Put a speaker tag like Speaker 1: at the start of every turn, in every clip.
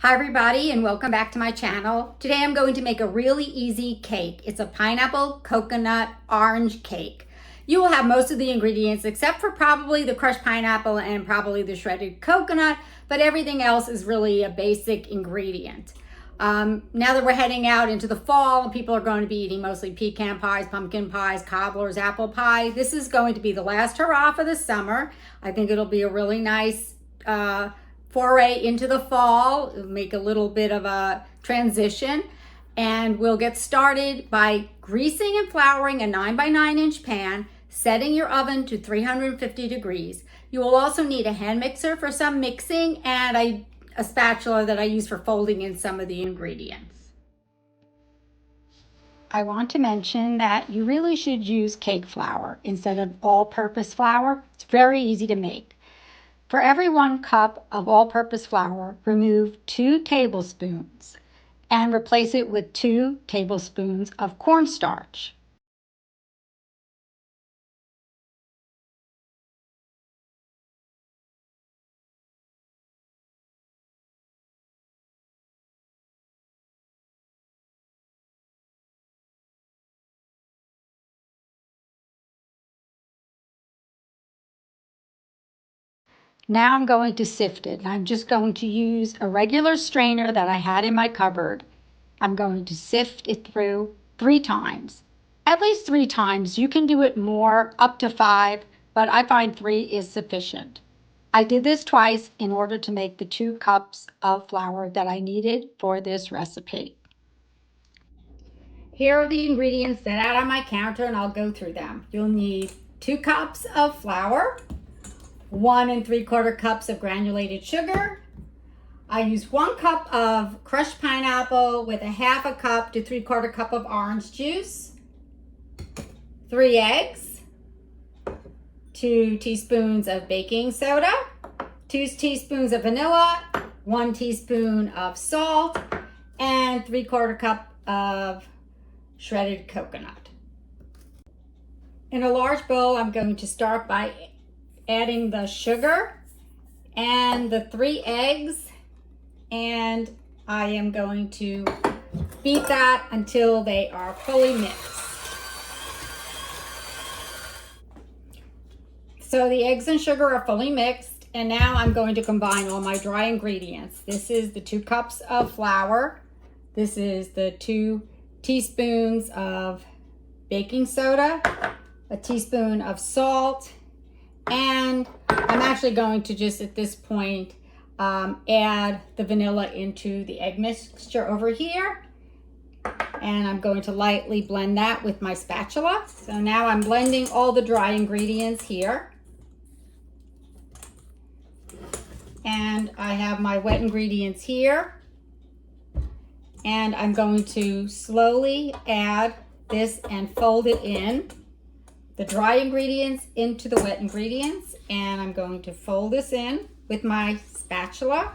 Speaker 1: Hi everybody and welcome back to my channel. Today I'm going to make a really easy cake. It's a pineapple coconut orange cake. You will have most of the ingredients except for probably the crushed pineapple and probably the shredded coconut, but everything else is really a basic ingredient. Now that we're heading out into the fall and people are going to be eating mostly pecan pies, pumpkin pies, cobblers, apple pie, this is going to be the last hurrah for the summer. I think it'll be a really nice foray into the fall, make a little bit of a transition, and we'll get started by greasing and flouring a 9 by 9 inch pan, setting your oven to 350 degrees. You will also need a hand mixer for some mixing and a spatula that I use for folding in some of the ingredients. I want to mention that you really should use cake flour instead of all-purpose flour. It's very easy to make. For every 1 cup of all-purpose flour, remove 2 tablespoons and replace it with 2 tablespoons of cornstarch. Now I'm going to sift it. I'm just going to use a regular strainer that I had in my cupboard. I'm going to sift it through 3 times. At least 3 times. You can do it more, up to 5, but I find 3 is sufficient. I did this twice in order to make the 2 cups of flour that I needed for this recipe. Here are the ingredients that are out on my counter, and I'll go through them. You'll need 2 cups of flour, 1 3/4 cups of granulated sugar. I use 1 cup of crushed pineapple with a 1/2 cup to 3/4 cup of orange juice, 3 eggs, 2 teaspoons of baking soda, 2 teaspoons of vanilla, 1 teaspoon of salt, and 3/4 cup of shredded coconut. In a large bowl, I'm going to start by adding the sugar and the 3 eggs, and I am going to beat that until they are fully mixed. So the eggs and sugar are fully mixed, and now I'm going to combine all my dry ingredients. This is the 2 cups of flour. This is the 2 teaspoons of baking soda, a teaspoon of salt, and I'm actually going to just at this point add the vanilla into the egg mixture over here, and I'm going to lightly blend that with my spatula. So now I'm blending all the dry ingredients here, and I have my wet ingredients here, and I'm going to slowly add this and fold it in, the dry ingredients into the wet ingredients, and I'm going to fold this in with my spatula.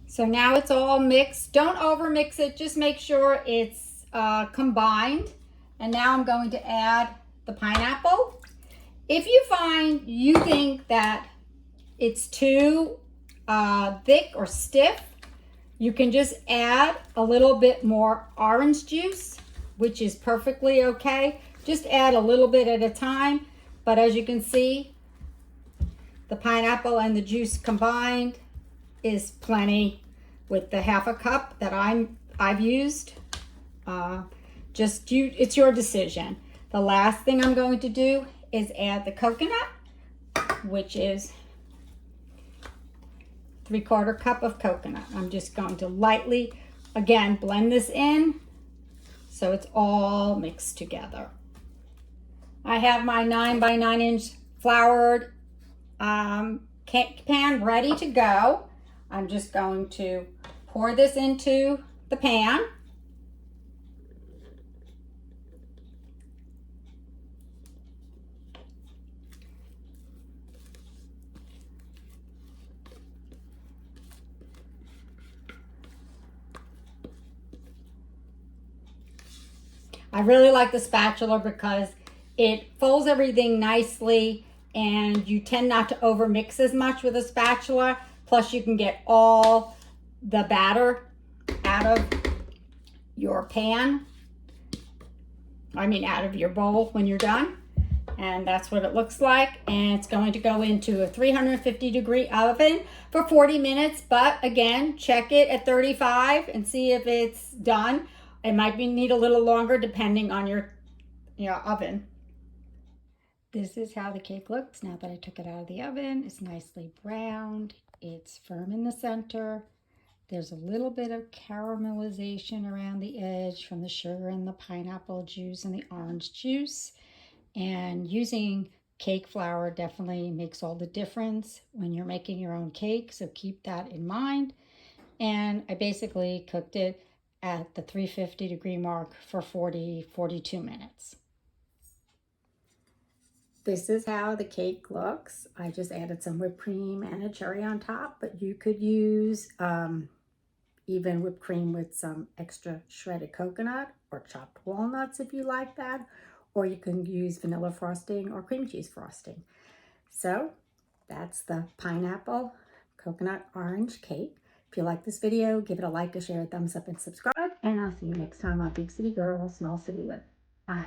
Speaker 1: So now it's all mixed. Don't over mix it, just make sure it's combined. And now I'm going to add the pineapple. If you find you think that it's too thick or stiff, you can just add a little bit more orange juice, which is perfectly okay. Just add a little bit at a time, but as you can see, the pineapple and the juice combined is plenty with the 1/2 cup that I've used. It's your decision. The last thing I'm going to do is add the coconut, which is 3/4 cup of coconut. I'm just going to lightly, again, blend this in so it's all mixed together. I have my 9 by 9 inch floured cake pan ready to go. I'm just going to pour this into the pan. I really like the spatula because it folds everything nicely and you tend not to over mix as much with a spatula. Plus you can get all the batter out of your pan. Out of your bowl when you're done. And that's what it looks like. And it's going to go into a 350-degree oven for 40 minutes. But again, check it at 35 and see if it's done. It might need a little longer depending on your oven. This is how the cake looks now that I took it out of the oven. It's nicely browned. It's firm in the center. There's a little bit of caramelization around the edge from the sugar and the pineapple juice and the orange juice. And using cake flour definitely makes all the difference when you're making your own cake, so keep that in mind. And I basically cooked it at the 350-degree mark for 42 minutes. This is how the cake looks. I just added some whipped cream and a cherry on top, but you could use even whipped cream with some extra shredded coconut or chopped walnuts if you like that. Or you can use vanilla frosting or cream cheese frosting. So that's the pineapple coconut orange cake. If you like this video, give it a like, a share, a thumbs up, and subscribe. And I'll see you next time on Big City Girl, Small City Live. Bye.